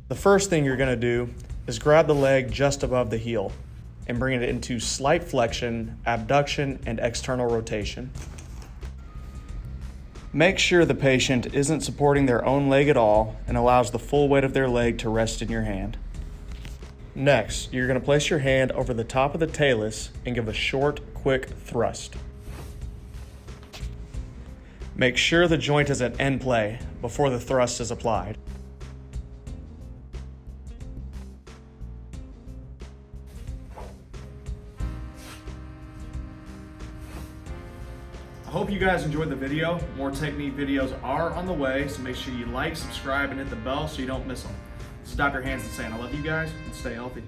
The first thing you're going to do is grab the leg just above the heel and bring it into slight flexion, abduction, and external rotation. Make sure the patient isn't supporting their own leg at all and allows the full weight of their leg to rest in your hand. Next, you're going to place your hand over the top of the talus and give a short, quick thrust. Make sure the joint is at end play before the thrust is applied. I hope you guys enjoyed the video. More technique videos are on the way, so make sure you like, subscribe, and hit the bell so you don't miss them. This is Dr. Hansen saying I love you guys and stay healthy.